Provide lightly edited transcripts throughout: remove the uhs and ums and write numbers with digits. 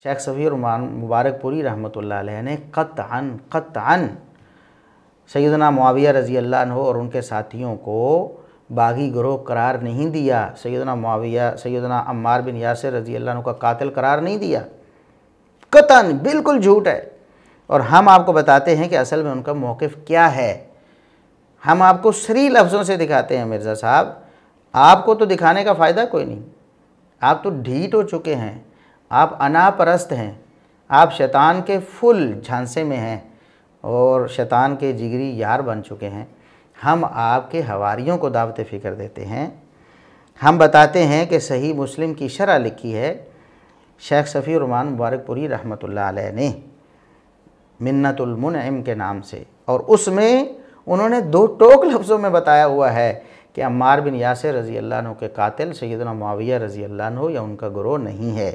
शेख सफ़ी रहमान मुबारकपुरी रहमतुल्लाह अलैह ने क़त्अन सैयदना मुआविया रज़ी अल्लाह अन्हु और उनके साथियों को बागी गिरोह करार नहीं दिया। सैयदना अम्मार बिन यासिर रज़ी अल्लाह अन्हु का कातिल करार नहीं दिया। क़त्अन बिल्कुल झूठ है। और हम आपको बताते हैं कि असल में उनका मौक़िफ़ क्या है। हम आपको सरी लफ्ज़ों से दिखाते हैं मिर्ज़ा साहब, आपको तो दिखाने का फ़ायदा कोई नहीं। आप तो ढीठ हो चुके हैं, आप अनापरस्त हैं, आप शैतान के फुल झांसे में हैं और शैतान के जिगरी यार बन चुके हैं। हम आपके हवारियों को दावत फ़िक्र देते हैं। हम बताते हैं कि सही मुस्लिम की शरह लिखी है शेख सफ़ी रहमान मुबारकपुरी रहमतुल्लाह अलैह ने मिन्नतुल मुनइम के नाम से, और उसमें उन्होंने दो टोक लफ्ज़ों में बताया हुआ है कि अम्मार बिन यासिर रज़ी अल्लाह अन्हु के कातिल सैयदना मुआविया रज़ी अल्लाह अन्हु या उनका गिरोह नहीं है।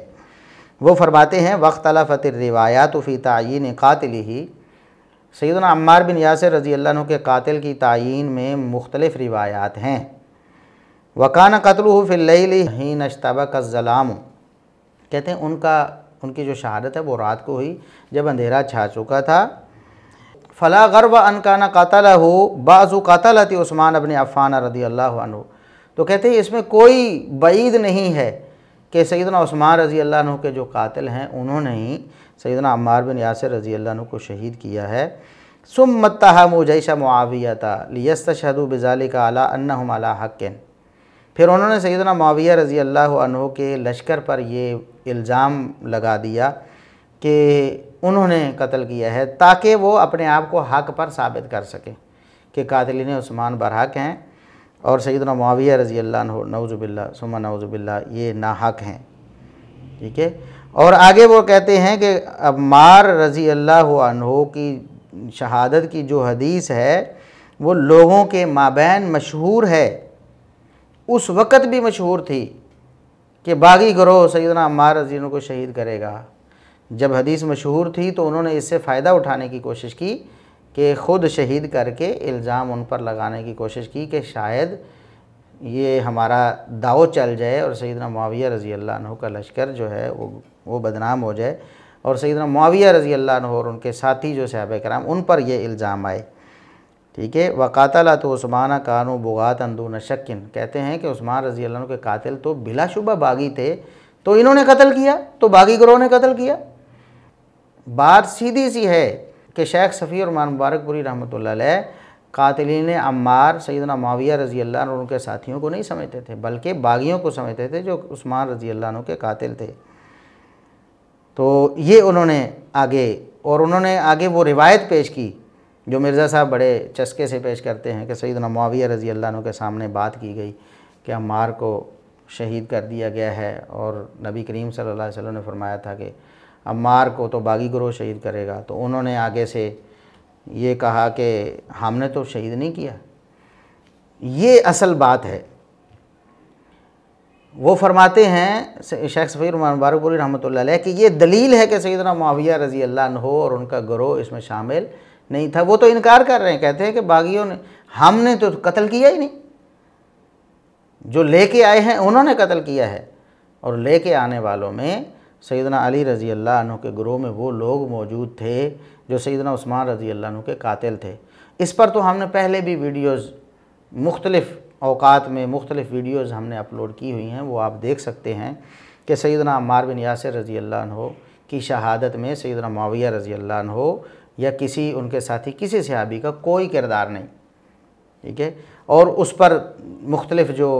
वो फरमाते हैं वख्तलफ़तिर रिवायात फ़ी तायीन क़ातिलिही, सैयदना अम्मार बिन यासिर रज़ी अल्लाह अन्हु के कातिल की तायीन में मुख्तलिफ़ रिवायात हैं। वकान क़त्लुहु फ़िल लैली हीन इश्तबक़ज़्ज़लाम, कहते हैं उनकी जो शहादत है वो रात को हुई जब अंधेरा छा चुका था। फ़ला गर्व अन कान क़तलहु बाज़ु क़तलति उस्मान इब्न अफ़्फ़ान रज़ियल्लाहु अन्हु, तो कहते हैं इसमें कोई बईद नहीं है कि सैयदना उस्मान रज़ी अल्लाह अन्हु के जो कातिल हैं उन्होंने ही सैयदना अम्मार बिन यासिर रज़ी अल्लाह अन्हु को शहीद किया है। सुम्मा इत्तहमू जैश मुआवियता लियस्तशहदू बिज़ालिका अला अन्नहुम अला हक़्क़िन, फिर उन्होंने सैयदना मुआविया रज़ी अल्लाह अन्हु के लश्कर पर ये इल्ज़ाम लगा दिया कि उन्होंने कत्ल किया है ताकि वो अपने आप को हक़ पर साबित कर सकें कि कातिलीन उस्मान बरहक हैं और सैयदना मुआविया रज़ी अल्लाह अन्हु नऊज़ुबिल्लाह सुम्मा नऊज़ुबिल्लाह ये नाहक हैं। ठीक है। और आगे वो कहते हैं कि अम्मार रज़ी अल्लाह अन्हु की शहादत की जो हदीस है वो लोगों के माबैन मशहूर है, उस वक़्त भी मशहूर थी कि बागी गिरोह सैयदना अम्मार रज़ी अल्लाह को शहीद करेगा। जब हदीस मशहूर थी तो उन्होंने इससे फ़ायदा उठाने की कोशिश की कि ख़ुद शहीद करके इल्ज़ाम उन पर लगाने की कोशिश की कि शायद ये हमारा दाव चल जाए और सैयदना मुआविया रज़ी अल्लाह अन्हु का लश्कर जो है वो बदनाम हो जाए और सैयदना मुआविया रज़ी अल्लाह अन्हु और उनके साथी जो सहाबा कराम उन पर ये इल्ज़ाम आए। ठीक है। वक़ातलत उस्मान कानू बुगातन दून शक्किन, कहते हैं कि उस्मान रज़ी अल्लाह अन्हु के कातिल तो बिलाशुबा बागी थे, तो इन्होंने कत्ल किया, तो बागी गिरोह ने कत्ल किया। बात सीधी सी है कि शेख सफ़ी रहमान मुबारकपुरी रहमतुल्लाह अलैह कातिलीन अम्मार सैयदना मुआविया रज़ी अल्लाह अन्हु और उनके साथियों को नहीं समझते थे, बल्कि बागियों को समझते थे जो उस्मान रज़ी अल्लाह अन्हु के कातिल थे। तो ये उन्होंने आगे वो रिवायत पेश की जो मिर्ज़ा साहब बड़े चस्के से पेश करते हैं कि सैयदना मुआविया रज़ी अल्लाह अन्हु के सामने बात की गई कि अम्मार को शहीद कर दिया गया है और नबी करीम सल्लल्लाहु अलैहि वसल्लम ने फरमाया था कि अम्मार को तो बागी गिरोह शहीद करेगा। तो उन्होंने आगे से ये कहा कि हमने तो शहीद नहीं किया। ये असल बात है। वो फरमाते हैं शेख सफ़ी रहमान मुबारकपुरी रहमतुल्लाह अलैह कि ये दलील है कि सैयदना मुआविया रज़ी अल्लाह अन्हु और उनका गिरोह इसमें शामिल नहीं था। वो तो इनकार कर रहे हैं, कहते हैं कि बागियों ने, हमने तो कत्ल किया ही नहीं, जो लेके आए हैं उन्होंने कत्ल किया है। और लेके आने वालों में सैयदना अली रज़ी अल्लाह अन्हु के गिरोह में वो लोग मौजूद थे जो सैयदना उस्मान रज़ी अल्लाह अन्हु के कातिल थे। इस पर तो हमने पहले भी वीडियोज़ मुख्तलिफ़ औकात में मुख्तलिफ़ वीडियोज़ हमने अपलोड की हुई हैं, वो आप देख सकते हैं कि सैयदना अम्मार बिन यासिर रज़ी अल्लाह अन्हु की शहादत में सैयदना मुआविया रज़ी अल्लाह अन्हु या किसी उनके साथी किसी सहाबी का कोई किरदार नहीं। ठीक है। और उस पर मुख्तलिफ़ जो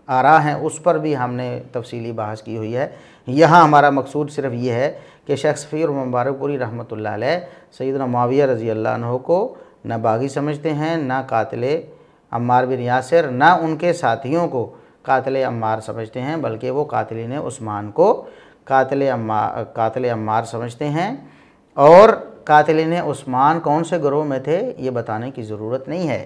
आरा हैं उस पर भी हमने तफसीली बहस की हुई है। यहाँ हमारा मकसूद सिर्फ ये है कि शेख सफ़ी रहमान मुबारकपुरी रहमतुल्लाह अलैह सैयदना मुआविया रज़ी अल्लाह अन्हु को न बागी समझते हैं, न कातिल अम्मार बिन यासिर, न उनके साथियों को कातिल अम्मार समझते हैं, बल्कि वो कातिलीन उस्मान को कातिल अम्मार समझते हैं। और कातिलीन उस्मान कौन से गिरोह में थे ये बताने की ज़रूरत नहीं है।